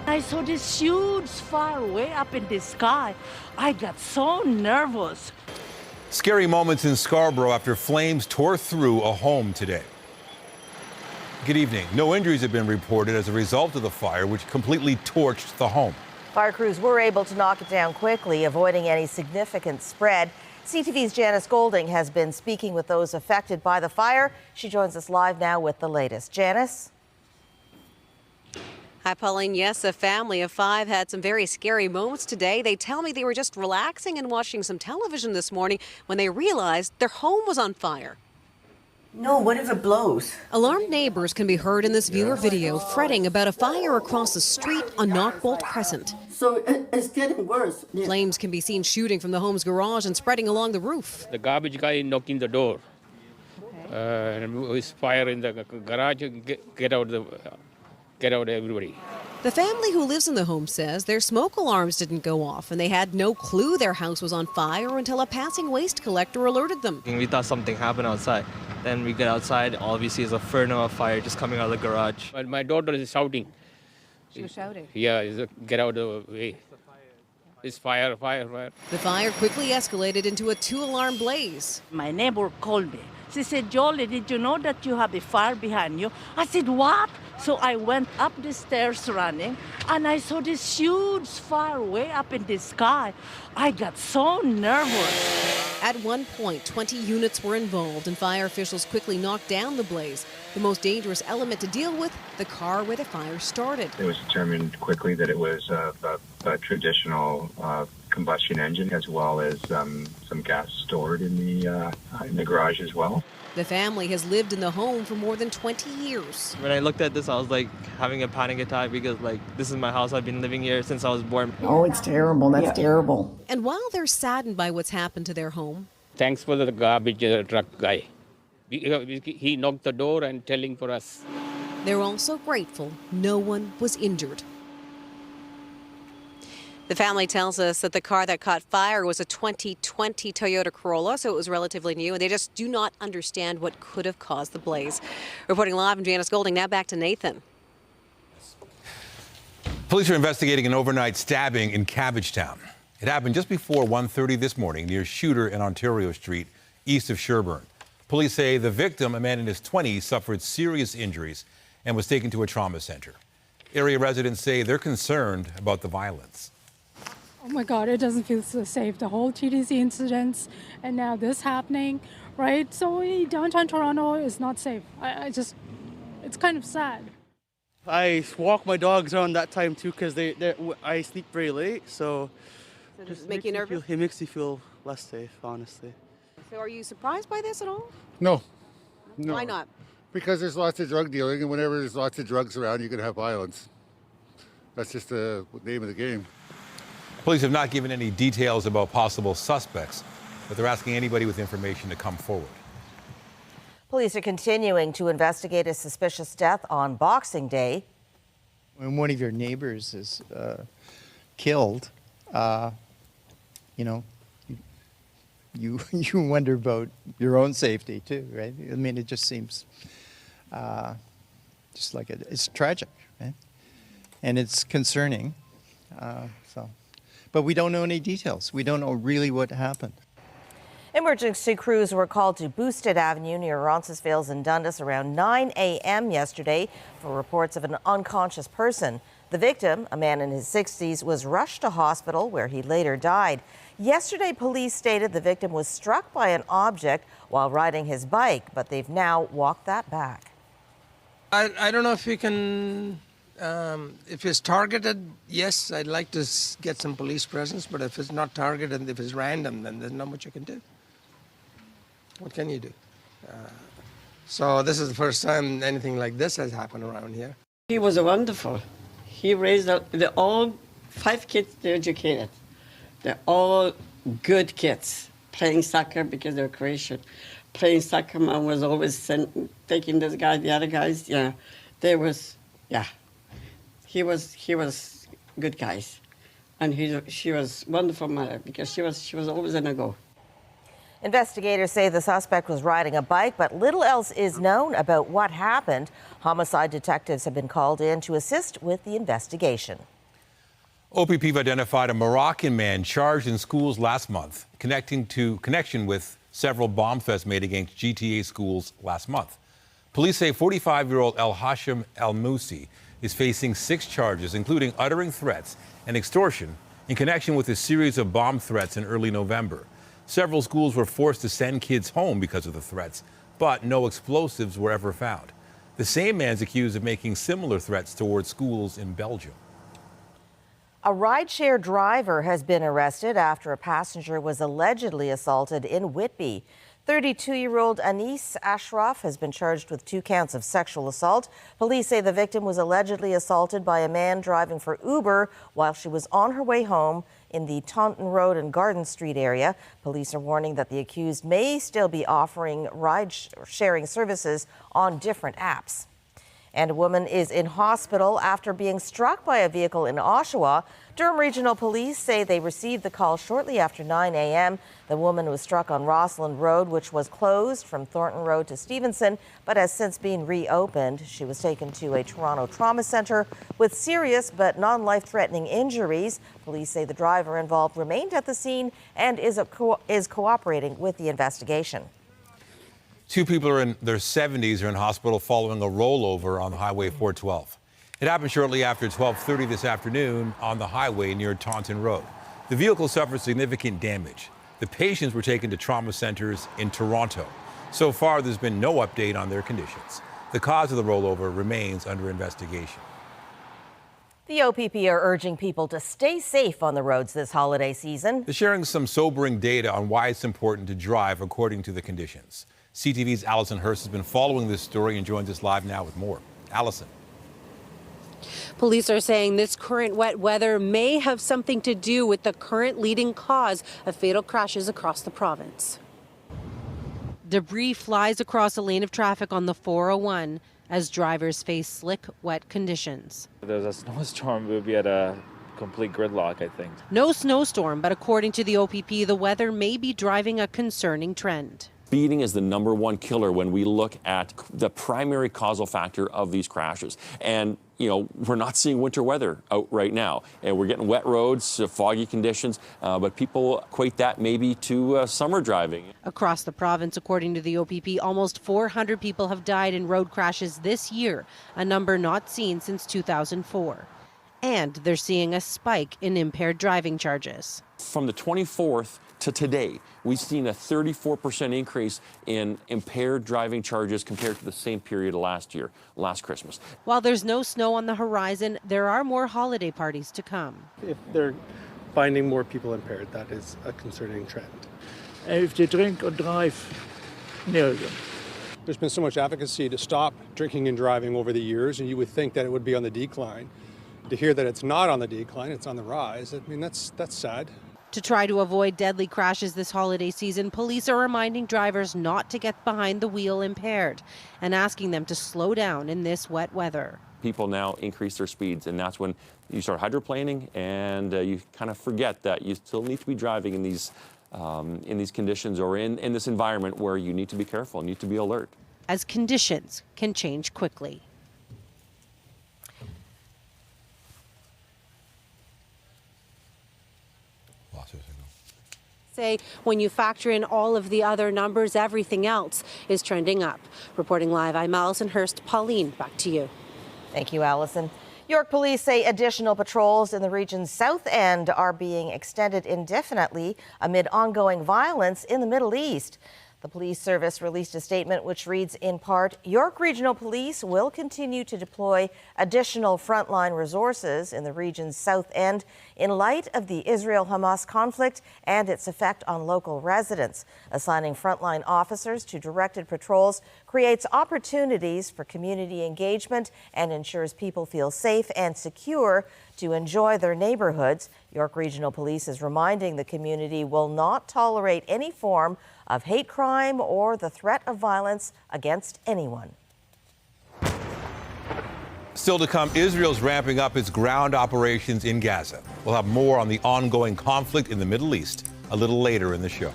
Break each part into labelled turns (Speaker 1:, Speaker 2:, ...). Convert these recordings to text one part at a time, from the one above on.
Speaker 1: I saw this huge fire way up in the sky. I got so nervous.
Speaker 2: Scary moments in Scarborough after flames tore through a home today. Good evening. No injuries have been reported as a result of the fire, which completely torched the home.
Speaker 3: Fire crews were able to knock it down quickly, avoiding any significant spread. CTV's Janice Golding has been speaking with those affected by the fire. She joins us live now with the latest. Janice?
Speaker 4: Hi, Pauline. Yes, a family of 5 had some very scary moments today. They tell me they were just relaxing and watching some television this morning when they realized their home was on fire.
Speaker 3: No, what if it blows?
Speaker 4: Alarmed neighbors can be heard in this viewer video fretting about a fire across the street on Knockbolt Crescent.
Speaker 5: So it's getting worse. Yeah.
Speaker 4: Flames can be seen shooting from the home's garage and spreading along the roof.
Speaker 6: The garbage guy knocking the door. With fire in the garage, get out everybody.
Speaker 4: The family who lives in the home says their smoke alarms didn't go off and they had no clue their house was on fire until a passing waste collector alerted them.
Speaker 7: We thought something happened outside. Then we get outside, all we see is a inferno of fire just coming out of the garage.
Speaker 6: But my daughter is shouting.
Speaker 4: She was shouting?
Speaker 6: Yeah, get out of the way. It's fire, fire, fire.
Speaker 4: The fire quickly escalated into a 2-alarm blaze.
Speaker 1: My neighbor called me. She said, Jolie, did you know that you have a fire behind you? I said, what? So I went up the stairs running, and I saw this huge fire way up in the sky. I got so nervous.
Speaker 4: At one point, 20 units were involved, and fire officials quickly knocked down the blaze. The most dangerous element to deal with, the car where the fire started.
Speaker 8: It was determined quickly that it was a traditional combustion engine, as well as some gas stored in the garage as well.
Speaker 4: The family has lived in the home for more than 20 years.
Speaker 7: When I looked at this, I was like having a panic attack because this is my house. I've been living here since I was born.
Speaker 5: Oh, it's terrible. That's terrible.
Speaker 4: And while they're saddened by what's happened to their home,
Speaker 6: Thanks for the garbage truck guy. He knocked the door and telling for us.
Speaker 4: they're also grateful no one was injured. The family tells us that the car that caught fire was a 2020 Toyota Corolla, so it was relatively new, and they just do not understand what could have caused the blaze. Reporting live from Janice Golding, now back to Nathan.
Speaker 2: Police are investigating an overnight stabbing in Cabbagetown. It happened just before 1:30 this morning near Shooter and Ontario Street, east of Sherbourne. Police say the victim, a man in his 20s, suffered serious injuries and was taken to a trauma center. Area residents say they're concerned about the violence.
Speaker 9: Oh my God, it doesn't feel so safe. The whole TTC incidents and now this happening, right? So downtown Toronto is not safe. It's kind of sad.
Speaker 10: I walk my dogs around that time too because I sleep very late. So
Speaker 4: does it make you nervous?
Speaker 10: It makes me feel less safe, honestly.
Speaker 4: So are you surprised by this at all?
Speaker 11: No.
Speaker 4: Why not?
Speaker 11: Because there's lots of drug dealing, and whenever there's lots of drugs around, you're going to have violence. That's just the name of the game.
Speaker 2: Police have not given any details about possible suspects, but they're asking anybody with information to come forward.
Speaker 3: Police are continuing to investigate a suspicious death on Boxing Day.
Speaker 12: When one of your neighbors is killed, you wonder about your own safety too, right? I mean, it just seems just like it's tragic, right? And it's concerning. But we don't know any details. We don't know really what happened.
Speaker 3: Emergency crews were called to Boosted Avenue near Roncesvalles and Dundas around 9 a.m. yesterday for reports of an unconscious person. The victim, a man in his 60s, was rushed to hospital where he later died. Yesterday, police stated the victim was struck by an object while riding his bike, but they've now walked that back.
Speaker 13: I don't know if we can, if it's targeted, yes, I'd like to get some police presence, but if it's not targeted and if it's random, then there's not much you can do. What can you do? So this is the first time anything like this has happened around here.
Speaker 5: He was wonderful. He raised all 5 kids, they're educated. They're all good kids, playing soccer because they're Croatian. Playing soccer, mom was always taking this guy, the other guys. Yeah, he was good guys, and she was wonderful mother because she was always in a go.
Speaker 3: Investigators say the suspect was riding a bike, but little else is known about what happened. Homicide detectives have been called in to assist with the investigation.
Speaker 2: OPP have identified a Moroccan man charged in schools last month, connection with several bomb threats made against GTA schools last month. Police say 45-year-old El Hashim El Moussi is facing 6 charges, including uttering threats and extortion in connection with a series of bomb threats in early November. Several schools were forced to send kids home because of the threats, but no explosives were ever found. The same man's accused of making similar threats towards schools in Belgium.
Speaker 3: A rideshare driver has been arrested after a passenger was allegedly assaulted in Whitby. 32-year-old Anis Ashraf has been charged with 2 counts of sexual assault. Police say the victim was allegedly assaulted by a man driving for Uber while she was on her way home in the Taunton Road and Garden Street area. Police are warning that the accused may still be offering ride-sharing services on different apps. And a woman is in hospital after being struck by a vehicle in Oshawa. Durham Regional Police say they received the call shortly after 9 a.m. The woman was struck on Rossland Road, which was closed from Thornton Road to Stevenson, but has since been reopened. She was taken to a Toronto trauma centre with serious but non-life-threatening injuries. Police say the driver involved remained at the scene and is cooperating with the investigation.
Speaker 2: 2 people in their 70s are in hospital following a rollover on the Highway 412. It happened shortly after 12:30 this afternoon on the highway near Taunton Road. The vehicle suffered significant damage. The patients were taken to trauma centers in Toronto. So far, there's been no update on their conditions. The cause of the rollover remains under investigation.
Speaker 3: The OPP are urging people to stay safe on the roads this holiday season.
Speaker 2: They're sharing some sobering data on why it's important to drive according to the conditions. CTV's Allison Hurst has been following this story and joins us live now with more. Allison.
Speaker 4: Police are saying this current wet weather may have something to do with the current leading cause of fatal crashes across the province. Debris flies across a lane of traffic on the 401 as drivers face slick, wet conditions.
Speaker 14: If there's a snowstorm, we'll be at a complete gridlock, I think.
Speaker 4: No snowstorm, but according to the OPP, the weather may be driving a concerning trend.
Speaker 15: Speeding is the #1 killer when we look at the primary causal factor of these crashes. And, we're not seeing winter weather out right now. And we're getting wet roads, foggy conditions, but people equate that maybe to summer driving.
Speaker 4: Across the province, according to the OPP, almost 400 people have died in road crashes this year, a number not seen since 2004. And they're seeing a spike in impaired driving charges.
Speaker 15: From the 24th to today, we've seen a 34% increase in impaired driving charges compared to the same period last year, last Christmas.
Speaker 4: While there's no snow on the horizon, there are more holiday parties to come.
Speaker 10: If they're finding more people impaired, that is a concerning trend.
Speaker 16: If they drink or drive near them.
Speaker 17: There's been so much advocacy to stop drinking and driving over the years, and you would think that it would be on the decline. To hear that it's not on the decline, it's on the rise, I mean, that's sad.
Speaker 4: To try to avoid deadly crashes this holiday season, police are reminding drivers not to get behind the wheel impaired and asking them to slow down in this wet weather.
Speaker 15: People now increase their speeds, and that's when you start hydroplaning, and you kind of forget that you still need to be driving in these conditions or in this environment where you need to be careful, need to be alert.
Speaker 4: As conditions can change quickly. Say when you factor in all of the other numbers, everything else is trending up. Reporting live, I'm Allison Hurst. Pauline, back to you.
Speaker 3: Thank you, Allison. York police say additional patrols in the region's south end are being extended indefinitely amid ongoing violence in the Middle East. The police service released a statement which reads in part, York Regional Police will continue to deploy additional frontline resources in the region's south end in light of the Israel-Hamas conflict and its effect on local residents. Assigning frontline officers to directed patrols creates opportunities for community engagement and ensures people feel safe and secure to enjoy their neighborhoods. York Regional Police is reminding the community will not tolerate any form of hate crime or the threat of violence against anyone.
Speaker 2: Still to come, Israel's ramping up its ground operations in Gaza. We'll have more on the ongoing conflict in the Middle East a little later in the show.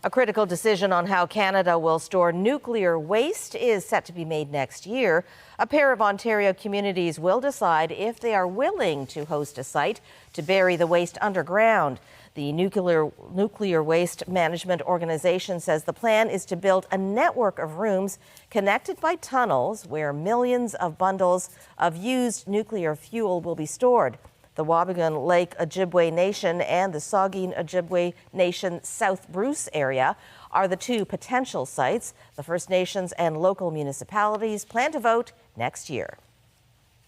Speaker 3: A critical decision on how Canada will store nuclear waste is set to be made next year. A pair of Ontario communities will decide if they are willing to host a site to bury the waste underground. The Nuclear Waste Management Organization says the plan is to build a network of rooms connected by tunnels where millions of bundles of used nuclear fuel will be stored. The Wabigon Lake Ojibwe Nation and the Saugeen Ojibwe Nation South Bruce area are the two potential sites. The First Nations and local municipalities plan to vote next year.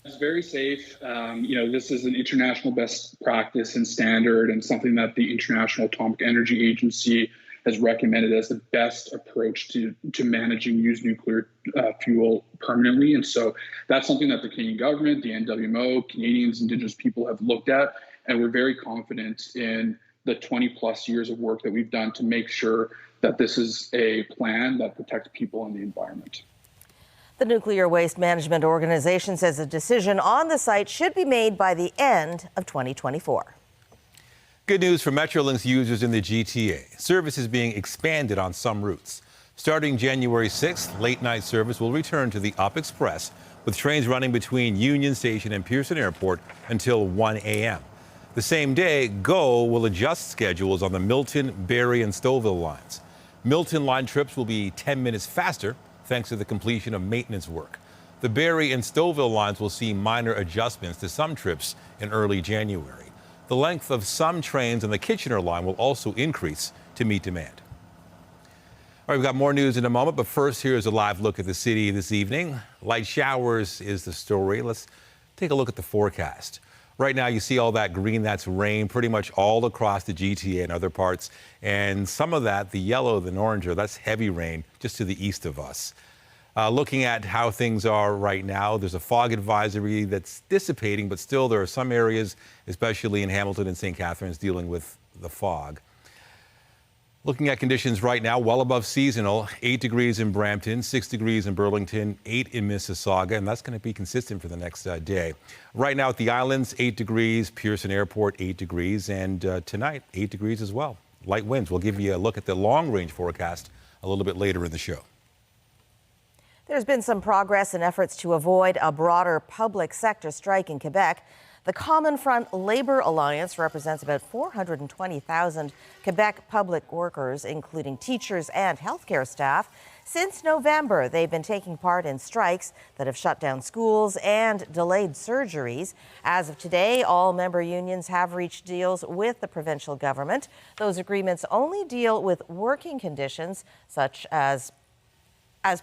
Speaker 18: It's very safe. This is an international best practice and standard, and something that the International Atomic Energy Agency has recommended as the best approach to managing used nuclear fuel permanently. And so that's something that the Canadian government, the NWMO, Canadians, Indigenous people have looked at, and we're very confident in the 20 plus years of work that we've done to make sure that this is a plan that protects people and the environment.
Speaker 3: The Nuclear Waste Management Organization says a decision on the site should be made by the end of 2024.
Speaker 2: Good news for Metrolinx users in the GTA. Service is being expanded on some routes. Starting January 6th, late-night service will return to the Up Express, with trains running between Union Station and Pearson Airport until 1 a.m. The same day, GO will adjust schedules on the Milton, Barrie, and Stouffville lines. Milton line trips will be 10 minutes faster, thanks to the completion of maintenance work. The Barrie and Stouffville lines will see minor adjustments to some trips in early January. The length of some trains on the Kitchener line will also increase to meet demand. All right, we've got more news in a moment, but first, here's a live look at the city this evening. Light showers is the story. Let's take a look at the forecast. Right now, you see all that green, that's rain pretty much all across the GTA and other parts. And some of that, the yellow, the orange, that's heavy rain just to the east of us. Looking at how things are right now, there's a fog advisory that's dissipating, but still there are some areas, especially in Hamilton and St. Catharines, dealing with the fog. Looking at conditions right now, well above seasonal, 8 degrees in Brampton, 6 degrees in Burlington, 8 in Mississauga, and that's going to be consistent for the next day. Right now at the islands, 8 degrees, Pearson Airport, 8 degrees, and tonight, 8 degrees as well. Light winds. We'll give you a look at the long-range forecast a little bit later in the show.
Speaker 3: There's been some progress in efforts to avoid a broader public sector strike in Quebec. The Common Front Labour Alliance represents about 420,000 Quebec public workers, including teachers and healthcare staff. Since November, they've been taking part in strikes that have shut down schools and delayed surgeries. As of today, all member unions have reached deals with the provincial government. Those agreements only deal with working conditions, such as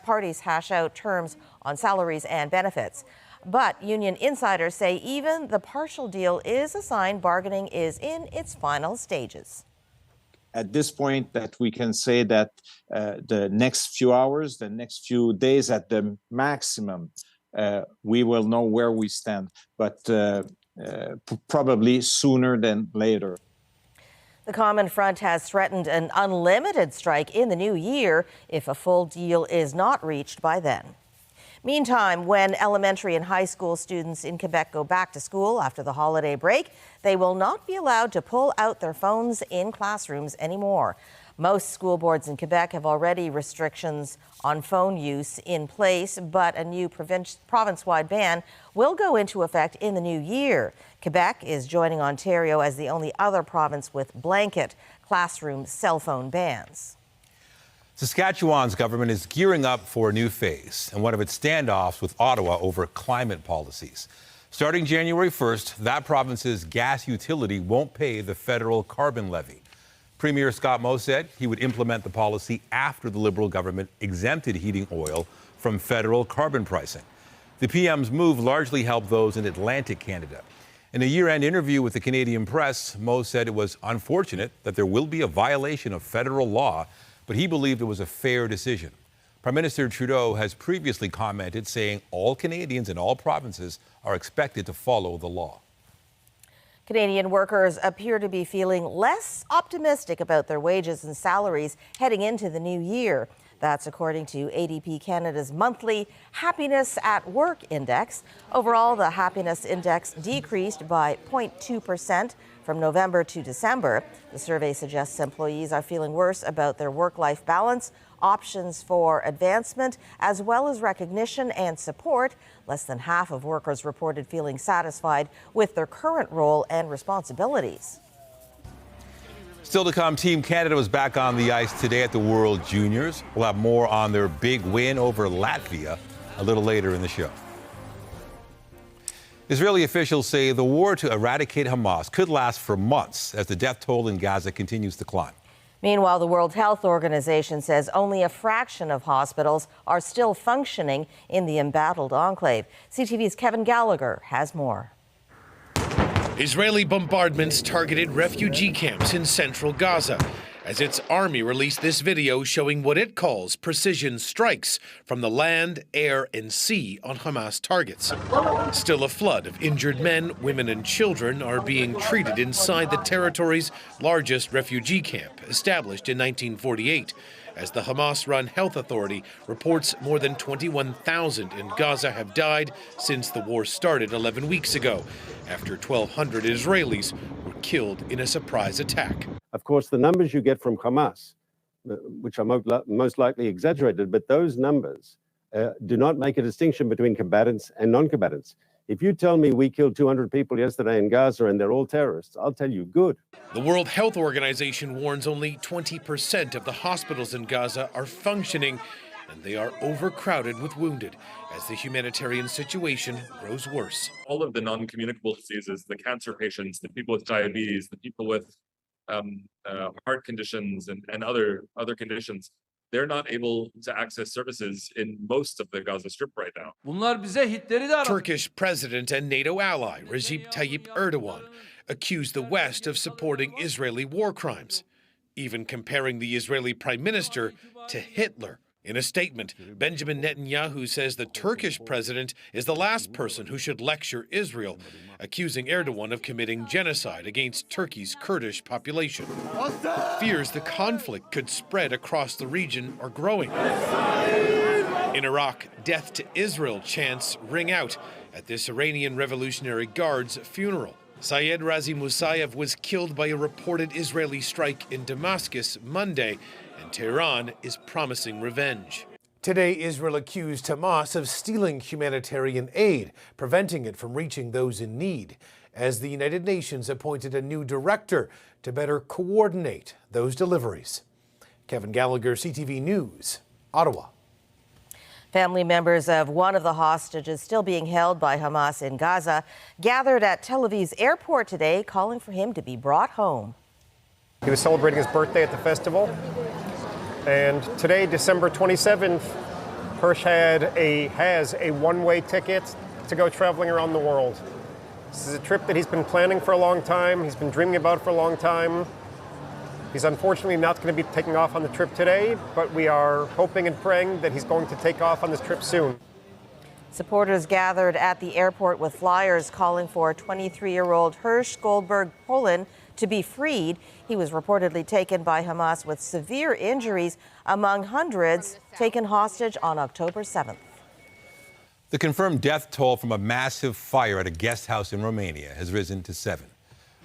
Speaker 3: parties hash out terms on salaries and benefits. But union insiders say even the partial deal is a sign bargaining is in its final stages.
Speaker 19: At this point, that we can say that the next few hours, the next few days at the maximum, we will know where we stand, but probably sooner than later.
Speaker 3: The Common Front has threatened an unlimited strike in the new year if a full deal is not reached by then. Meantime, when elementary and high school students in Quebec go back to school after the holiday break, they will not be allowed to pull out their phones in classrooms anymore. Most school boards in Quebec have already restrictions on phone use in place, but a new province-wide ban will go into effect in the new year. Quebec is joining Ontario as the only other province with blanket classroom cell phone bans.
Speaker 2: Saskatchewan's government is gearing up for a new phase and one of its standoffs with Ottawa over climate policies. Starting January 1st, that province's gas utility won't pay the federal carbon levy. Premier Scott Moe said he would implement the policy after the Liberal government exempted heating oil from federal carbon pricing. The PM's move largely helped those in Atlantic Canada. In a year-end interview with the Canadian press, Moe said it was unfortunate that there will be a violation of federal law, but he believed it was a fair decision. Prime Minister Trudeau has previously commented, saying all Canadians in all provinces are expected to follow the law.
Speaker 3: Canadian workers appear to be feeling less optimistic about their wages and salaries heading into the new year. That's according to ADP Canada's monthly Happiness at Work Index. Overall, the Happiness Index decreased by 0.2% from November to December. The survey suggests employees are feeling worse about their work-life balance, options for advancement, as well as recognition and support. Less than half of workers reported feeling satisfied with their current role and responsibilities.
Speaker 2: Still to come, Team Canada was back on the ice today at the World Juniors. We'll have more on their big win over Latvia a little later in the show. Israeli officials say the war to eradicate Hamas could last for months as the death toll in Gaza continues to climb.
Speaker 3: Meanwhile, the World Health Organization says only a fraction of hospitals are still functioning in the embattled enclave. CTV's Kevin Gallagher has more.
Speaker 20: Israeli bombardments targeted refugee camps in central Gaza as its army released this video showing what it calls precision strikes from the land, air, and sea on Hamas targets. Still, a flood of injured men, women, and children are being treated inside the territory's largest refugee camp, established in 1948. As the Hamas-run Health Authority reports more than 21,000 in Gaza have died since the war started 11 weeks ago, after 1,200 Israelis were killed in a surprise attack.
Speaker 21: Of course, the numbers you get from Hamas, which are most likely exaggerated, but those numbers do not make a distinction between combatants and non-combatants. If you tell me we killed 200 people yesterday in Gaza and they're all terrorists, I'll tell you good.
Speaker 20: The World Health Organization warns only 20% of the hospitals in Gaza are functioning, and they are overcrowded with wounded as the humanitarian situation grows worse.
Speaker 22: All of the non-communicable diseases, the cancer patients, the people with diabetes, the people with heart conditions and other conditions, they're not able to access services in most of the Gaza Strip right now.
Speaker 20: Turkish president and NATO ally Recep Tayyip Erdogan accused the West of supporting Israeli war crimes, even comparing the Israeli prime minister to Hitler. In a statement, Benjamin Netanyahu says the Turkish president is the last person who should lecture Israel, accusing Erdogan of committing genocide against Turkey's Kurdish population. Fears the conflict could spread across the region are growing. In Iraq, death to Israel chants ring out at this Iranian Revolutionary Guard's funeral. Sayed Razi Musayev was killed by a reported Israeli strike in Damascus Monday, and Tehran is promising revenge. Today, Israel accused Hamas of stealing humanitarian aid, preventing it from reaching those in need, as the United Nations appointed a new director to better coordinate those deliveries. Kevin Gallagher, CTV News, Ottawa.
Speaker 3: Family members of one of the hostages still being held by Hamas in Gaza gathered at Tel Aviv's airport today, calling for him to be brought home.
Speaker 23: He was celebrating his birthday at the festival. And today, December 27th, Hirsch has a one-way ticket to go traveling around the world. This is a trip that he's been planning for a long time. He's been dreaming about for a long time. He's unfortunately not going to be taking off on the trip today, but we are hoping and praying that he's going to take off on this trip soon.
Speaker 3: Supporters gathered at the airport with flyers calling for 23-year-old Hirsch Goldberg Polin to be freed. He was reportedly taken by Hamas with severe injuries among hundreds taken hostage on October 7th.
Speaker 2: The confirmed death toll from a massive fire at a guest house in Romania has risen to 7.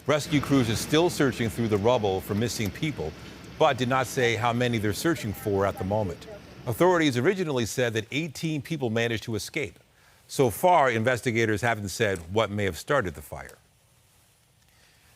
Speaker 2: Rescue crews are still searching through the rubble for missing people, but did not say how many they're searching for at the moment. Authorities originally said that 18 people managed to escape. So far, investigators haven't said what may have started the fire.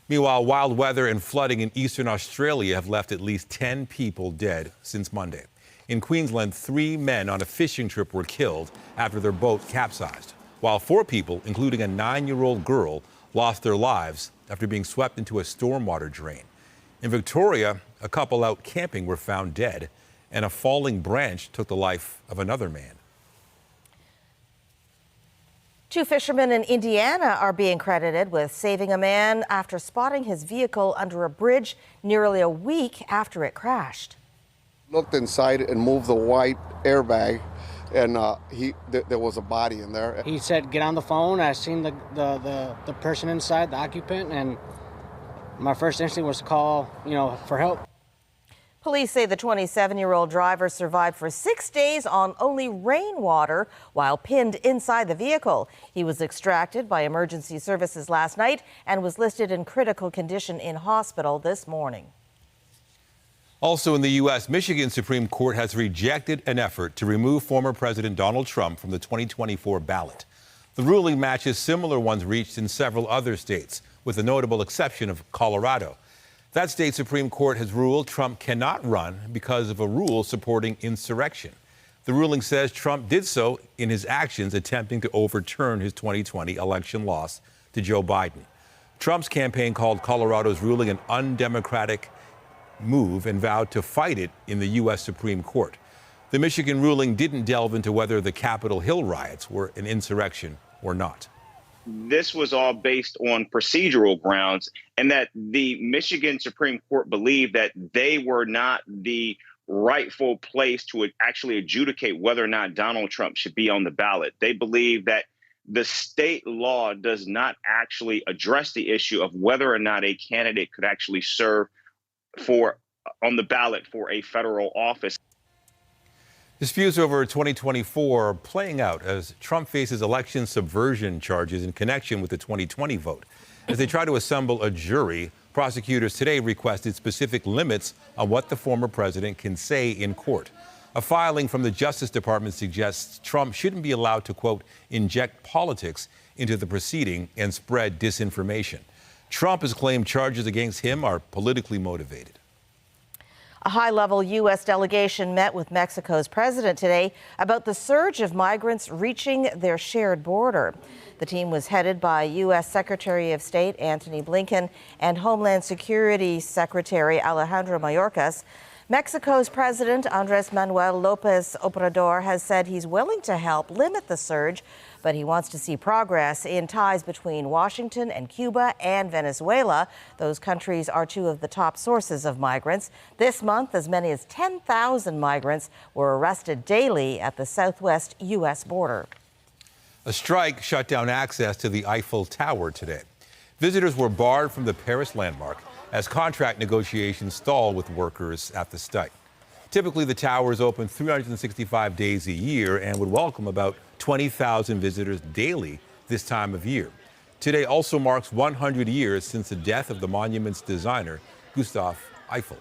Speaker 2: Meanwhile, wild weather and flooding in eastern Australia have left at least 10 people dead since Monday. In Queensland, 3 men on a fishing trip were killed after their boat capsized, while 4 people, including a 9-year-old girl, lost their lives after being swept into a stormwater drain. In Victoria, a couple out camping were found dead, and a falling branch took the life of another man.
Speaker 3: 2 fishermen in Indiana are being credited with saving a man after spotting his vehicle under a bridge nearly a week after it crashed.
Speaker 24: Looked inside and moved the white airbag, and there was a body in there.
Speaker 25: He said, "Get on the phone." I seen the person inside, the occupant, and my first instinct was to call, for help.
Speaker 3: Police say the 27-year-old driver survived for 6 days on only rainwater while pinned inside the vehicle. He was extracted by emergency services last night and was listed in critical condition in hospital this morning.
Speaker 2: Also in the U.S., Michigan Supreme Court has rejected an effort to remove former President Donald Trump from the 2024 ballot. The ruling matches similar ones reached in several other states, with the notable exception of Colorado. That state Supreme Court has ruled Trump cannot run because of a rule supporting insurrection. The ruling says Trump did so in his actions attempting to overturn his 2020 election loss to Joe Biden. Trump's campaign called Colorado's ruling an undemocratic move and vowed to fight it in the U.S. Supreme Court. The Michigan ruling didn't delve into whether the Capitol Hill riots were an insurrection or not.
Speaker 1: This was all based on procedural grounds, and that the Michigan Supreme Court believed that they were not the rightful place to actually adjudicate whether or not Donald Trump should be on the ballot. They believe that the state law does not actually address the issue of whether or not a candidate could actually serve on the ballot for a federal office.
Speaker 2: Disputes over 2024 are playing out as Trump faces election subversion charges in connection with the 2020 vote. As they try to assemble a jury, prosecutors today requested specific limits on what the former president can say in court. A filing from the Justice Department suggests Trump shouldn't be allowed to, quote, inject politics into the proceeding and spread disinformation. Trump has claimed charges against him are politically motivated.
Speaker 3: A high-level U.S. delegation met with Mexico's president today about the surge of migrants reaching their shared border. The team was headed by U.S. Secretary of State Antony Blinken and Homeland Security Secretary Alejandro Mayorkas. Mexico's President Andrés Manuel López Obrador has said he's willing to help limit the surge, but he wants to see progress in ties between Washington and Cuba and Venezuela. Those countries are two of the top sources of migrants. This month, as many as 10,000 migrants were arrested daily at the southwest U.S. border.
Speaker 2: A strike shut down access to the Eiffel Tower today. Visitors were barred from the Paris landmark as contract negotiations stall with workers at the site. Typically, the tower is open 365 days a year and would welcome about 20,000 visitors daily this time of year. Today also marks 100 years since the death of the monument's designer, Gustave Eiffel.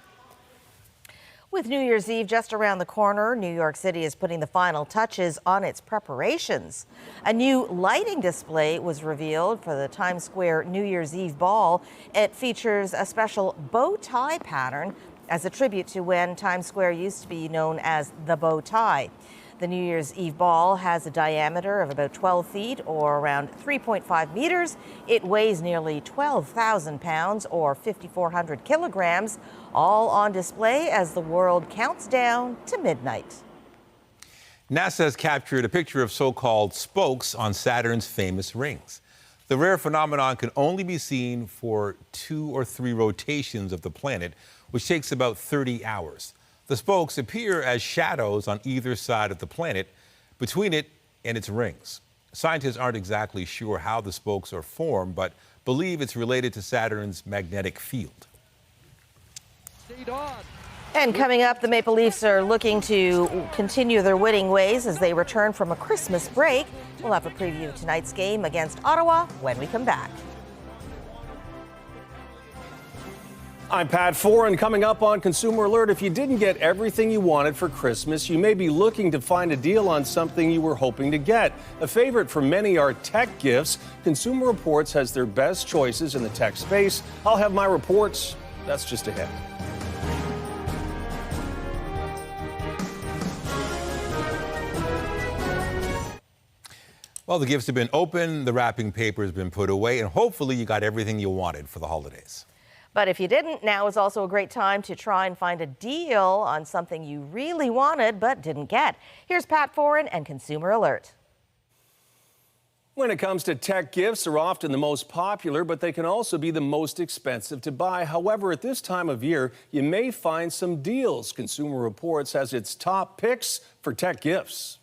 Speaker 3: With New Year's Eve just around the corner, New York City is putting the final touches on its preparations. A new lighting display was revealed for the Times Square New Year's Eve ball. It features a special bow tie pattern as a tribute to when Times Square used to be known as the bow tie. The New Year's Eve ball has a diameter of about 12 feet or around 3.5 meters. It weighs nearly 12,000 pounds or 5,400 kilograms, all on display as the world counts down to midnight.
Speaker 2: NASA has captured a picture of so-called spokes on Saturn's famous rings. The rare phenomenon can only be seen for 2 or 3 rotations of the planet, which takes about 30 hours. The spokes appear as shadows on either side of the planet, between it and its rings. Scientists aren't exactly sure how the spokes are formed, but believe it's related to Saturn's magnetic field.
Speaker 3: And coming up, the Maple Leafs are looking to continue their winning ways as they return from a Christmas break. We'll have a preview of tonight's game against Ottawa when we come back.
Speaker 6: I'm Pat Foran. Coming up on Consumer Alert, if you didn't get everything you wanted for Christmas, you may be looking to find a deal on something you were hoping to get. A favorite for many are tech gifts. Consumer Reports has their best choices in the tech space. I'll have my reports. That's just ahead.
Speaker 2: Well, the gifts have been opened, the wrapping paper has been put away, and hopefully you got everything you wanted for the holidays.
Speaker 3: But if you didn't, now is also a great time to try and find a deal on something you really wanted but didn't get. Here's Pat Foran and Consumer Alert.
Speaker 6: When it comes to tech, gifts are often the most popular, but they can also be the most expensive to buy. However, at this time of year, you may find some deals. Consumer Reports has its top picks for tech gifts.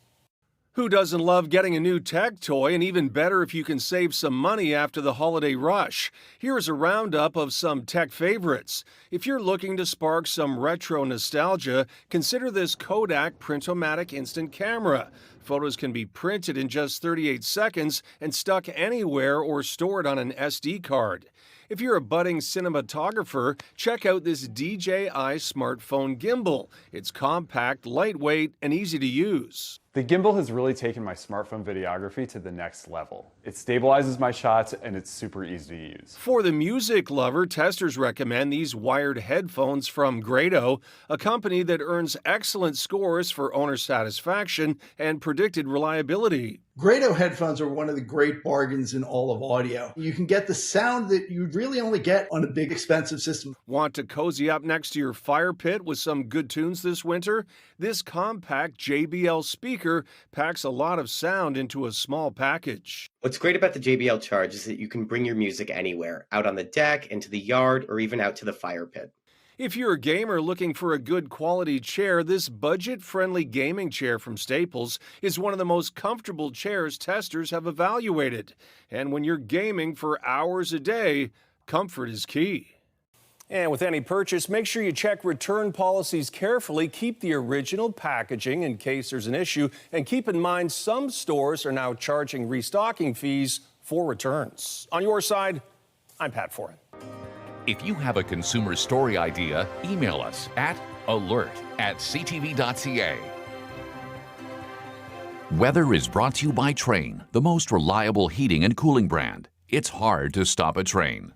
Speaker 6: Who doesn't love getting a new tech toy, and even better if you can save some money after the holiday rush? Here's a roundup of some tech favorites. If you're looking to spark some retro nostalgia, consider this Kodak Print-O-Matic instant camera. Photos can be printed in just 38 seconds and stuck anywhere or stored on an SD card. If you're a budding cinematographer, check out this DJI smartphone gimbal. It's compact, lightweight, and easy to use.
Speaker 7: The gimbal has really taken my smartphone videography to the next level. It stabilizes my shots and it's super easy to use.
Speaker 6: For the music lover, testers recommend these wired headphones from Grado, a company that earns excellent scores for owner satisfaction and predicted reliability.
Speaker 8: Grado headphones are one of the great bargains in all of audio. You can get the sound that you really only get on a big expensive system.
Speaker 6: Want to cozy up next to your fire pit with some good tunes this winter? This compact JBL speaker packs a lot of sound into a small package.
Speaker 9: What's great about the JBL Charge is that you can bring your music anywhere, out on the deck, into the yard, or even out to the fire pit.
Speaker 6: If you're a gamer looking for a good quality chair, this budget-friendly gaming chair from Staples is one of the most comfortable chairs testers have evaluated. And when you're gaming for hours a day, comfort is key. And with any purchase, make sure you check return policies carefully. Keep the original packaging in case there's an issue. And keep in mind, some stores are now charging restocking fees for returns. On your side, I'm Pat Foran.
Speaker 11: If you have a consumer story idea, email us at alert@ctv.ca. Weather is brought to you by Train, the most reliable heating and cooling brand. It's hard to stop a train.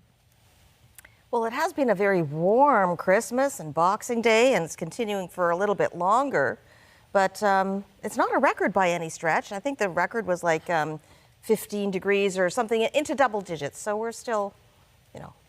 Speaker 3: Well, it has been a very warm Christmas and Boxing Day, and it's continuing for a little bit longer. But it's not a record by any stretch. I think the record was like 15 degrees or something into double digits. So we're still,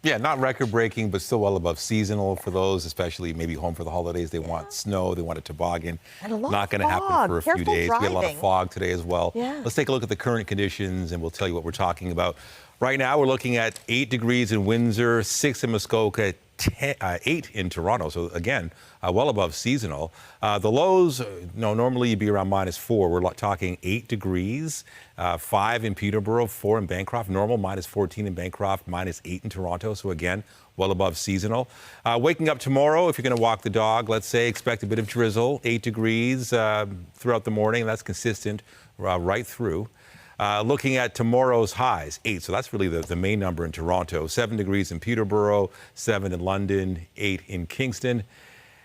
Speaker 2: Yeah, not record-breaking, but still well above seasonal for those, especially maybe home for the holidays. They want snow, they want a toboggan.
Speaker 3: And a lot
Speaker 2: not going to happen for a few days.
Speaker 3: Driving.
Speaker 2: We had a lot of fog today as well.
Speaker 3: Yeah.
Speaker 2: Let's take a look at the current conditions, and we'll tell you what we're talking about. Right now, we're looking at 8 degrees in Windsor, 6 in Muskoka, 8 in Toronto. So again, well above seasonal. The lows, normally you'd be around -4. We're talking 8 degrees, 5 in Peterborough, 4 in Bancroft. Normal -14 in Bancroft, -8 in Toronto. So again, well above seasonal. Waking up tomorrow, if you're going to walk the dog, let's say, expect a bit of drizzle, 8 degrees throughout the morning. That's consistent right through. Looking at tomorrow's highs, 8. So that's really the main number in Toronto. 7 degrees in Peterborough, 7 in London, 8 in Kingston.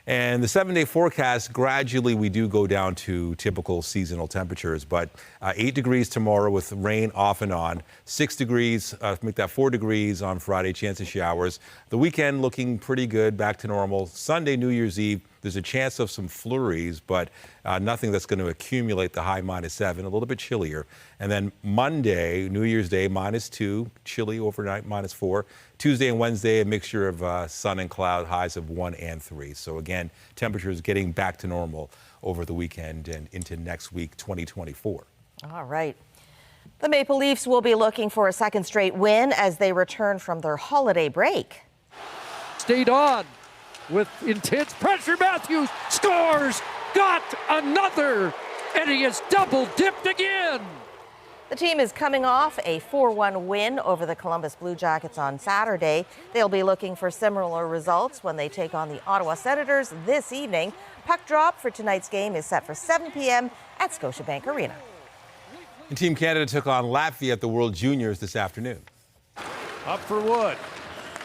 Speaker 2: And the 7-day forecast, gradually we do go down to typical seasonal temperatures, but 8 degrees tomorrow with rain off and on, 6 degrees, make that 4 degrees on Friday, chance of showers. The weekend looking pretty good, back to normal. Sunday, New Year's Eve, there's a chance of some flurries, but nothing that's going to accumulate the high -7, a little bit chillier. And then Monday, New Year's Day, -2, chilly overnight, -4. Tuesday and Wednesday, a mixture of sun and cloud, highs of 1 and 3. So again, temperatures getting back to normal over the weekend and into next week, 2024.
Speaker 3: All right. The Maple Leafs will be looking for a second straight win as they return from their holiday break.
Speaker 12: Stayed on with intense pressure. Matthews scores, got another, and he is double dipped again.
Speaker 3: The team is coming off a 4-1 win over the Columbus Blue Jackets on Saturday. They'll be looking for similar results when they take on the Ottawa Senators this evening. Puck drop for tonight's game is set for 7 p.m. at Scotiabank Arena.
Speaker 2: And Team Canada took on Latvia at the World Juniors this afternoon.
Speaker 26: Up for Wood.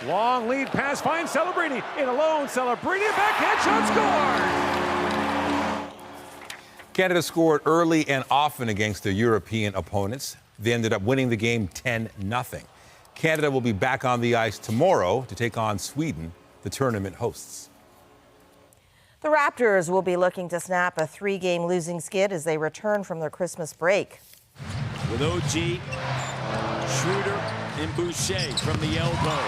Speaker 26: Long lead pass finds Celebrini. In alone, Celebrini, backhand shot scored!
Speaker 2: Canada scored early and often against their European opponents. They ended up winning the game 10-0. Canada will be back on the ice tomorrow to take on Sweden, the tournament hosts.
Speaker 3: The Raptors will be looking to snap a 3-game losing skid as they return from their Christmas break.
Speaker 27: With OG, Schroeder, and Boucher from the elbow.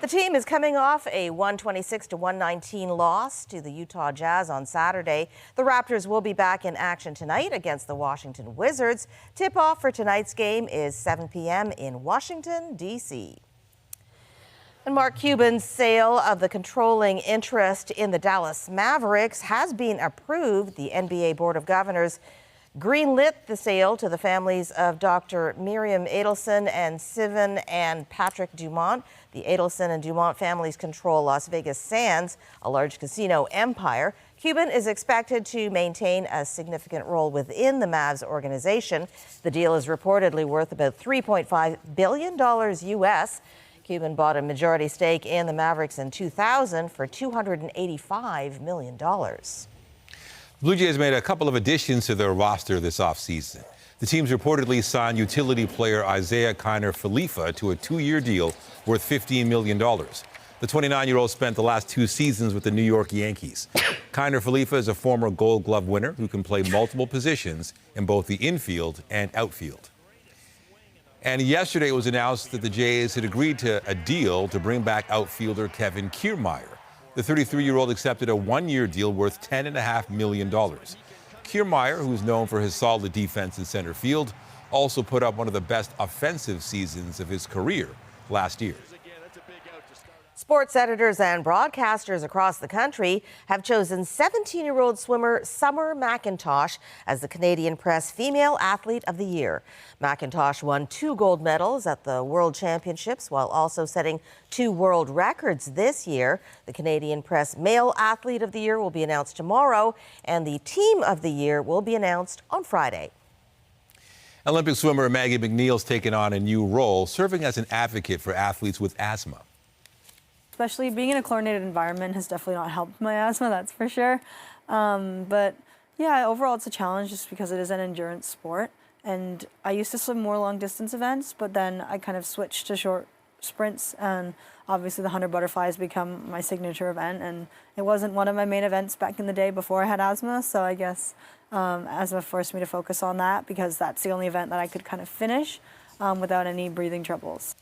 Speaker 3: The team is coming off a 126-119 loss to the Utah Jazz on Saturday. The Raptors will be back in action tonight against the Washington Wizards. Tip-off for tonight's game is 7 p.m. in Washington, D.C. And Mark Cuban's sale of the controlling interest in the Dallas Mavericks has been approved. The NBA Board of Governors greenlit the sale to the families of Dr. Miriam Adelson and Sivan and Patrick Dumont. The Adelson and Dumont families control Las Vegas Sands, a large casino empire. Cuban is expected to maintain a significant role within the Mavs organization. The deal is reportedly worth about $3.5 billion U.S. Cuban bought a majority stake in the Mavericks in 2000 for $285 million.
Speaker 2: Blue Jays made a couple of additions to their roster this offseason. The teams reportedly signed utility player Isaiah Kiner-Falefa to a 2-year deal worth $15 million. The 29-year-old spent the last 2 seasons with the New York Yankees. Kiner-Falefa is a former Gold Glove winner who can play multiple positions in both the infield and outfield. And yesterday it was announced that the Jays had agreed to a deal to bring back outfielder Kevin Kiermaier. The 33-year-old accepted a 1-year deal worth $10.5 million. Kiermaier, who's known for his solid defense in center field, also put up one of the best offensive seasons of his career last year.
Speaker 3: Sports editors and broadcasters across the country have chosen 17-year-old swimmer Summer McIntosh as the Canadian Press Female Athlete of the Year. McIntosh won 2 gold medals at the World Championships while also setting 2 world records this year. The Canadian Press Male Athlete of the Year will be announced tomorrow, and the Team of the Year will be announced on Friday.
Speaker 2: Olympic swimmer Maggie McNeil's taken on a new role, serving as an advocate for athletes with asthma.
Speaker 5: Especially being in a chlorinated environment has definitely not helped my asthma, that's for sure. But yeah, overall it's a challenge just because it is an endurance sport. And I used to swim more long distance events, but then I kind of switched to short sprints. And obviously the 100 butterfly has become my signature event. And it wasn't one of my main events back in the day before I had asthma. So I guess asthma forced me to focus on that because that's the only event that I could kind of finish without any breathing troubles.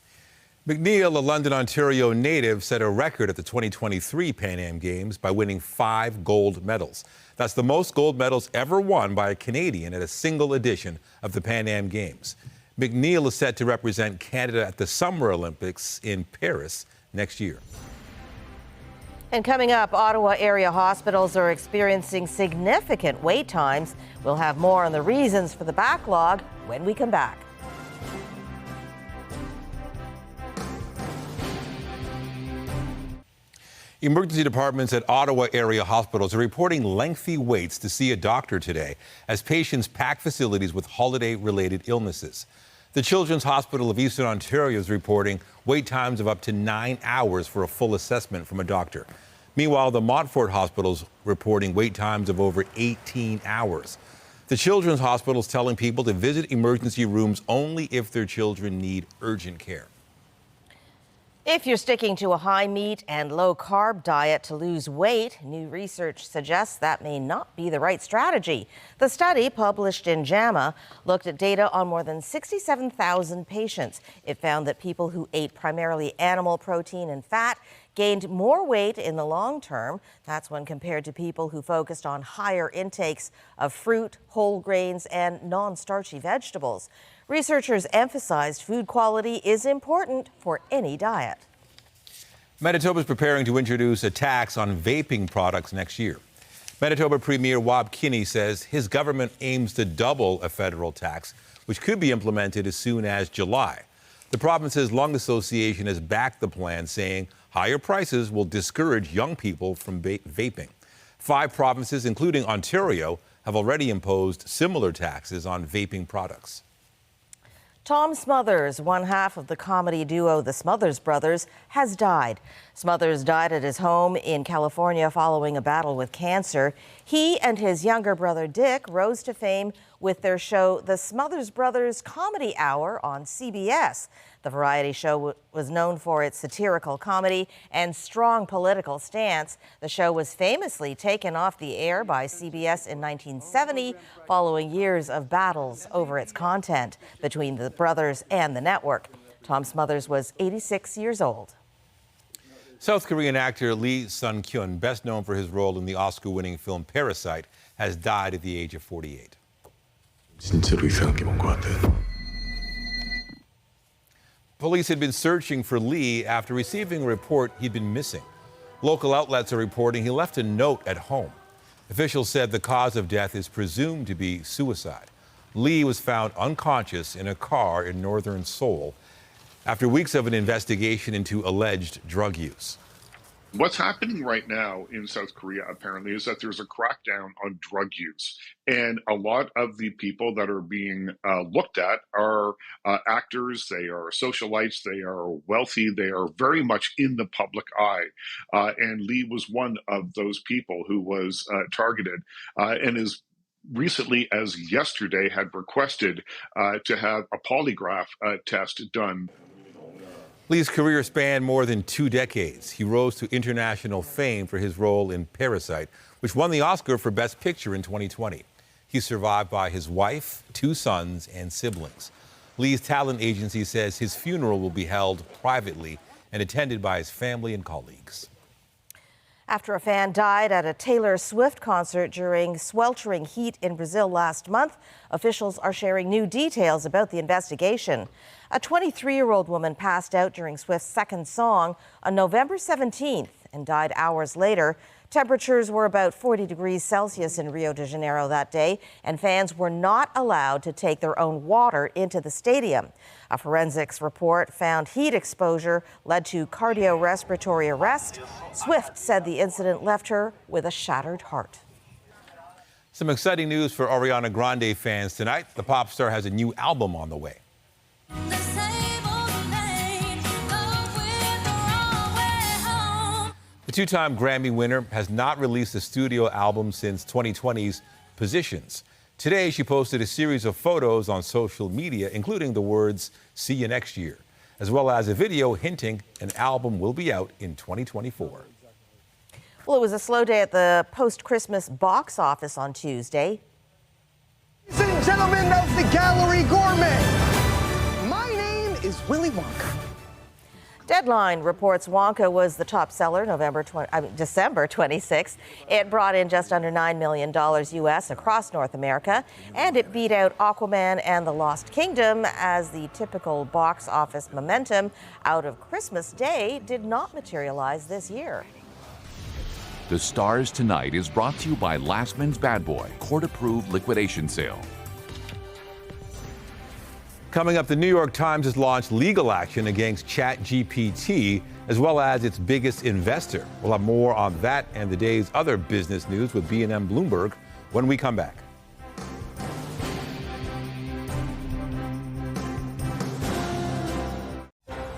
Speaker 2: McNeil, a London, Ontario native, set a record at the 2023 Pan Am Games by winning 5 gold medals. That's the most gold medals ever won by a Canadian at a single edition of the Pan Am Games. McNeil is set to represent Canada at the Summer Olympics in Paris next year.
Speaker 3: And coming up, Ottawa area hospitals are experiencing significant wait times. We'll have more on the reasons for the backlog when we come back.
Speaker 2: Emergency departments at Ottawa area hospitals are reporting lengthy waits to see a doctor today as patients pack facilities with holiday-related illnesses. The Children's Hospital of Eastern Ontario is reporting wait times of up to 9 hours for a full assessment from a doctor. Meanwhile, the Montfort Hospital is reporting wait times of over 18 hours. The Children's Hospital is telling people to visit emergency rooms only if their children need urgent care.
Speaker 3: If you're sticking to a high meat and low carb diet to lose weight, new research suggests that may not be the right strategy. The study, published in JAMA, looked at data on more than 67,000 patients. It found that people who ate primarily animal protein and fat gained more weight in the long term. That's when compared to people who focused on higher intakes of fruit, whole grains, and non-starchy vegetables. Researchers emphasized food quality is important for any diet.
Speaker 2: Manitoba is preparing to introduce a tax on vaping products next year. Manitoba Premier Wab Kinney says his government aims to double a federal tax, which could be implemented as soon as July. The province's lung association has backed the plan, saying higher prices will discourage young people from vaping. 5 provinces, including Ontario, have already imposed similar taxes on vaping products.
Speaker 3: Tom Smothers, one half of the comedy duo the Smothers Brothers, has died. Smothers died at his home in California following a battle with cancer. He and his younger brother Dick rose to fame with their show The Smothers Brothers Comedy Hour on CBS. The variety show was known for its satirical comedy and strong political stance. The show was famously taken off the air by CBS in 1970 following years of battles over its content between the brothers and the network. Tom Smothers was 86 years old.
Speaker 2: South Korean actor Lee Sun-kyun, best known for his role in the Oscar-winning film Parasite, has died at the age of 48. Police had been searching for Lee after receiving a report he'd been missing. Local outlets are reporting he left a note at home. Officials said the cause of death is presumed to be suicide. Lee was found unconscious in a car in northern Seoul after weeks of an investigation into alleged drug use.
Speaker 4: What's happening right now in South Korea, apparently, is that there's a crackdown on drug use. And a lot of the people that are being looked at are actors, they are socialites, they are wealthy, they are very much in the public eye. And Lee was one of those people who was targeted and is recently as yesterday had requested to have a polygraph test done.
Speaker 2: Lee's career spanned more than 2 decades. He rose to international fame for his role in Parasite, which won the Oscar for Best Picture in 2020. He's survived by his wife, 2 sons, and siblings. Lee's talent agency says his funeral will be held privately and attended by his family and colleagues.
Speaker 3: After a fan died at a Taylor Swift concert during sweltering heat in Brazil last month, officials are sharing new details about the investigation. A 23-year-old woman passed out during Swift's second song on November 17th and died hours later. Temperatures were about 40 degrees Celsius in Rio de Janeiro that day, and fans were not allowed to take their own water into the stadium. A forensics report found heat exposure led to cardiorespiratory arrest. Swift said the incident left her with a shattered heart.
Speaker 2: Some exciting news for Ariana Grande fans tonight. The pop star has a new album on the way. The 2-time Grammy winner has not released a studio album since 2020's Positions. Today, she posted a series of photos on social media, including the words, "See you next year," as well as a video hinting an album will be out in 2024.
Speaker 3: Well, it was a slow day at the post-Christmas box office on Tuesday.
Speaker 10: Ladies and gentlemen of the Gallery Gourmet, my name is Willy Wonka.
Speaker 3: Deadline reports Wonka was the top seller December 26th. It brought in just under $9 million U.S. across North America, and it beat out Aquaman and the Lost Kingdom, as the typical box office momentum out of Christmas Day did not materialize this year.
Speaker 11: The Stars Tonight is brought to you by Lastman's Bad Boy, court-approved liquidation sale.
Speaker 2: Coming up, the New York Times has launched legal action against ChatGPT, as well as its biggest investor. We'll have more on that and the day's other business news with B&M Bloomberg when we come back.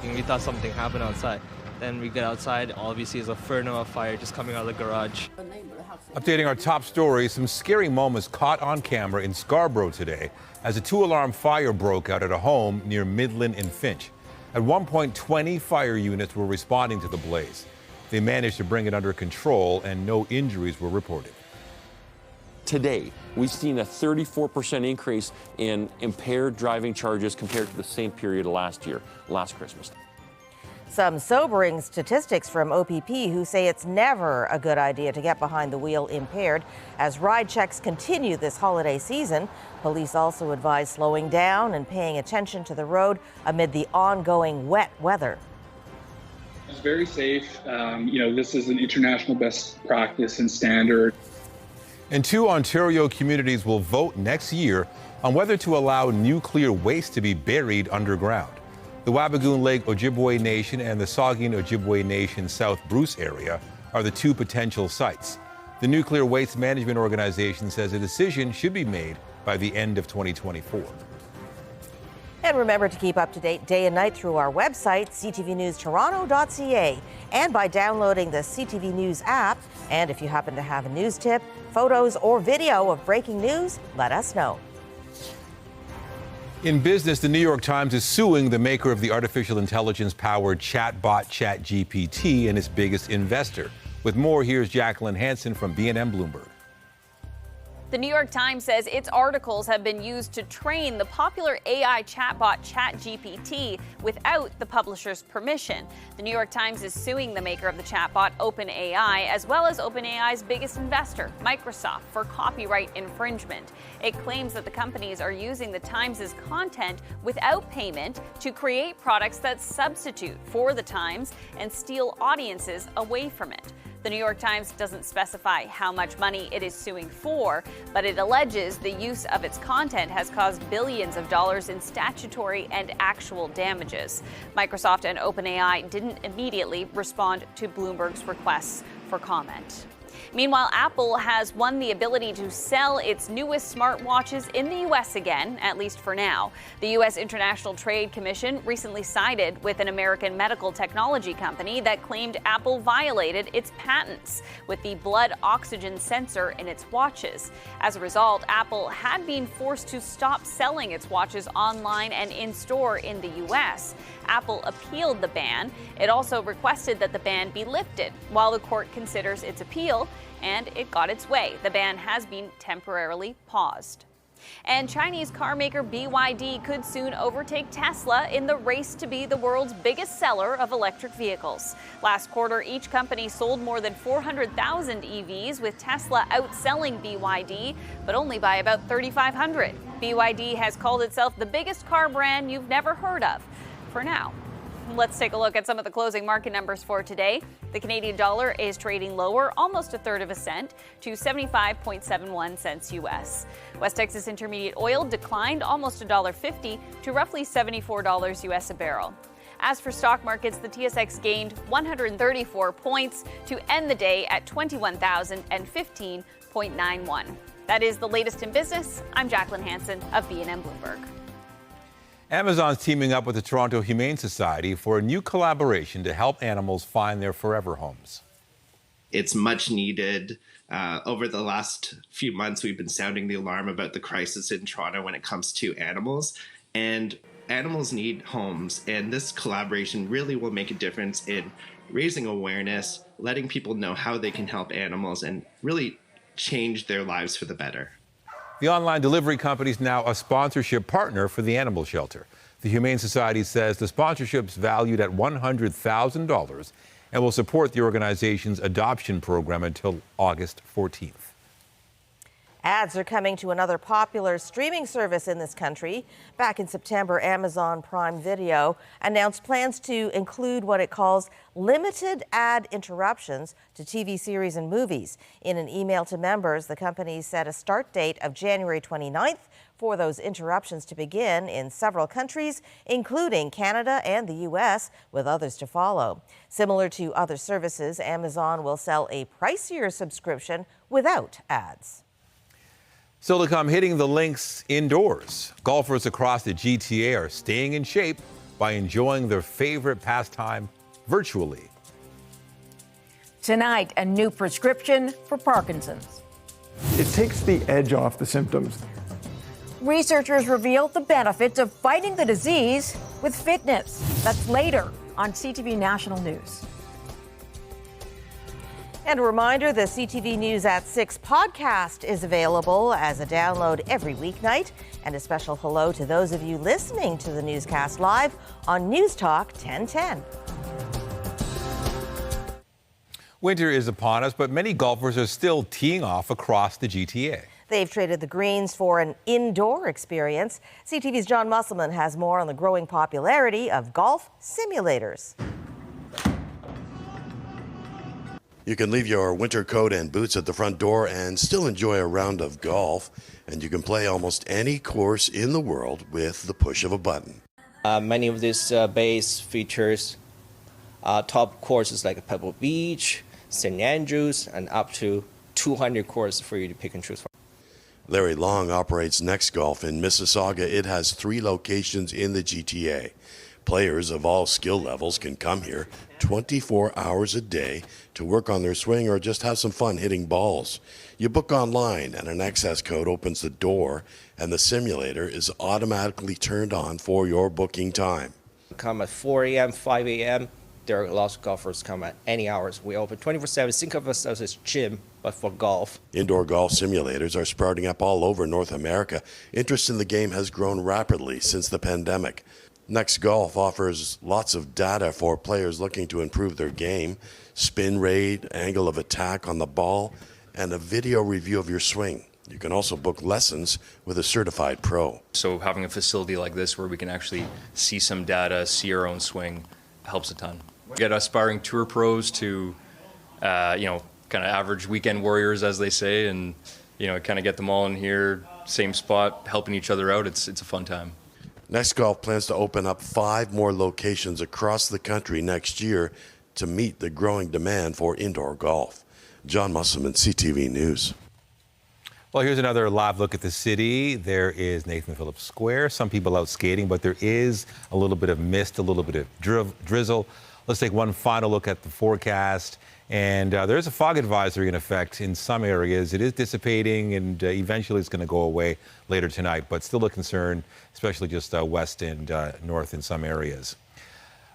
Speaker 13: We thought something happened outside. Then we get outside, all we see is a inferno of fire just coming out of the garage.
Speaker 2: Updating our top stories, some scary moments caught on camera in Scarborough today as a 2-alarm fire broke out at a home near Midland and Finch. At one point, 20 fire units were responding to the blaze. They managed to bring it under control and no injuries were reported.
Speaker 14: Today, we've seen a 34% increase in impaired driving charges compared to the same period last year, last Christmas.
Speaker 3: Some sobering statistics from OPP, who say it's never a good idea to get behind the wheel impaired. As ride checks continue this holiday season, police also advise slowing down and paying attention to the road amid the ongoing wet weather.
Speaker 18: It's very safe. This is an international best practice and standard.
Speaker 2: And 2 Ontario communities will vote next year on whether to allow nuclear waste to be buried underground. The Wabigoon Lake Ojibwe Nation and the Saugeen Ojibwe Nation South Bruce area are the 2 potential sites. The Nuclear Waste Management Organization says a decision should be made by the end of 2024.
Speaker 3: And remember to keep up to date day and night through our website, ctvnewstoronto.ca, and by downloading the CTV News app. And if you happen to have a news tip, photos, or video of breaking news, let us know.
Speaker 2: In business, the New York Times is suing the maker of the artificial intelligence-powered chatbot ChatGPT and its biggest investor. With more, here's Jacqueline Hansen from B&M Bloomberg.
Speaker 15: The New York Times says its articles have been used to train the popular AI chatbot ChatGPT without the publisher's permission. The New York Times is suing the maker of the chatbot, OpenAI, as well as OpenAI's biggest investor, Microsoft, for copyright infringement. It claims that the companies are using the Times' content without payment to create products that substitute for the Times and steal audiences away from it. The New York Times doesn't specify how much money it is suing for, but it alleges the use of its content has caused billions of dollars in statutory and actual damages. Microsoft and OpenAI didn't immediately respond to Bloomberg's requests for comment. Meanwhile, Apple has won the ability to sell its newest smartwatches in the U.S. again, at least for now. The U.S. International Trade Commission recently sided with an American medical technology company that claimed Apple violated its patents with the blood oxygen sensor in its watches. As a result, Apple had been forced to stop selling its watches online and in-store in the U.S. Apple appealed the ban. It also requested that the ban be lifted while the court considers its appeal, and it got its way. The ban has been temporarily paused. And Chinese car maker BYD could soon overtake Tesla in the race to be the world's biggest seller of electric vehicles. Last quarter, each company sold more than 400,000 EVs, with Tesla outselling BYD, but only by about 3,500. BYD has called itself the biggest car brand you've never heard of. For now. Let's take a look at some of the closing market numbers for today. The Canadian dollar is trading lower, almost a third of a cent, to 75.71 cents U.S. West Texas Intermediate oil declined almost $1.50 to roughly $74 U.S. a barrel. As for stock markets, the TSX gained 134 points to end the day at 21,015.91. That is the latest in business. I'm Jacqueline Hansen of B&M Bloomberg.
Speaker 2: Amazon's teaming up with the Toronto Humane Society for a new collaboration to help animals find their forever homes.
Speaker 16: It's much needed. Over the last few months, we've been sounding the alarm about the crisis in Toronto when it comes to animals. And animals need homes. And this collaboration really will make a difference in raising awareness, letting people know how they can help animals, and really change their lives for the better.
Speaker 2: The online delivery company is now a sponsorship partner for the animal shelter. The Humane Society says the sponsorship's valued at $100,000 and will support the organization's adoption program until August 14th.
Speaker 3: Ads are coming to another popular streaming service in this country. Back in September, Amazon Prime Video announced plans to include what it calls limited ad interruptions to TV series and movies. In an email to members, the company set a start date of January 29th for those interruptions to begin in several countries, including Canada and the U.S., with others to follow. Similar to other services, Amazon will sell a pricier subscription without ads.
Speaker 2: Still to come, hitting the links indoors. Golfers across the GTA are staying in shape by enjoying their favorite pastime virtually.
Speaker 17: Tonight, a new prescription for Parkinson's.
Speaker 19: It takes the edge off the symptoms.
Speaker 17: Researchers reveal the benefits of fighting the disease with fitness. That's later on CTV National News.
Speaker 3: And a reminder, the CTV News at 6 podcast is available as a download every weeknight. And a special hello to those of you listening to the newscast live on News Talk 1010.
Speaker 2: Winter is upon us, but many golfers are still teeing off across the GTA.
Speaker 3: They've traded the greens for an indoor experience. CTV's John Musselman has more on the growing popularity of golf simulators.
Speaker 20: You can leave your winter coat and boots at the front door and still enjoy a round of golf. And you can play almost any course in the world with the push of a button.
Speaker 21: Many of these bays features top courses like Pebble Beach, St. Andrews, and up to 200 courses for you to pick and choose from.
Speaker 20: Larry Long operates Next Golf in Mississauga. It has 3 locations in the GTA. Players of all skill levels can come here 24 hours a day to work on their swing or just have some fun hitting balls. You book online and an access code opens the door and the simulator is automatically turned on for your booking time.
Speaker 21: Come at 4 a.m., 5 a.m. There are lots of golfers come at any hours. We open 24/7. Think of us as a gym, but for golf.
Speaker 20: Indoor golf simulators are sprouting up all over North America. Interest in the game has grown rapidly since the pandemic. Next Golf offers lots of data for players looking to improve their game, spin rate, angle of attack on the ball, and a video review of your swing. You can also book lessons with a certified pro.
Speaker 22: So having a facility like this where we can actually see some data, see our own swing, helps a ton. We get aspiring tour pros to kind of average weekend warriors, as they say, and kind of get them all in here, same spot, helping each other out. It's a fun time.
Speaker 20: Next Golf plans to open up 5 more locations across the country next year to meet the growing demand for indoor golf. John Musselman, CTV News.
Speaker 2: Well, here's another live look at the city. There is Nathan Phillips Square. Some people out skating, but there is a little bit of mist, a little bit of drizzle. Let's take one final look at the forecast. And there's a fog advisory in effect in some areas. It is dissipating, and eventually it's going to go away later tonight, but still a concern, especially just west and north in some areas.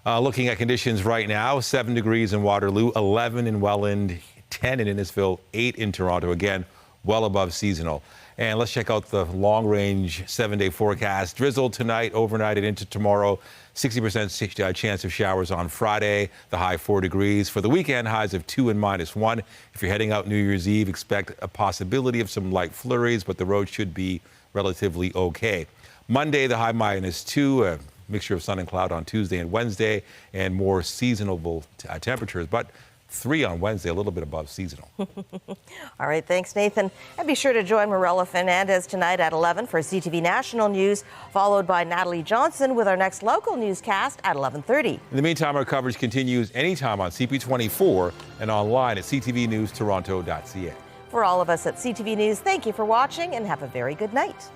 Speaker 2: Looking at conditions right now, 7 degrees in Waterloo, 11 in Welland, 10 in Innisfil, 8 in Toronto. Again, well above seasonal. And let's check out the long-range 7-day forecast. Drizzle tonight, overnight, and into tomorrow. 60% chance of showers on Friday. The high 4 degrees. For the weekend, highs of 2 and -1. If you're heading out New Year's Eve, expect a possibility of some light flurries, but the road should be relatively okay. Monday, the high -2. A mixture of sun and cloud on Tuesday and Wednesday, and more seasonable temperatures. But 3 on Wednesday, a little bit above seasonal.
Speaker 3: All right, thanks, Nathan. And be sure to join Morella Fernandez tonight at 11 for CTV National News, followed by Natalie Johnson with our next local newscast at 11:30.
Speaker 2: In the meantime, our coverage continues anytime on CP24 and online at ctvnewstoronto.ca.
Speaker 3: For all of us at CTV News, thank you for watching and have a very good night.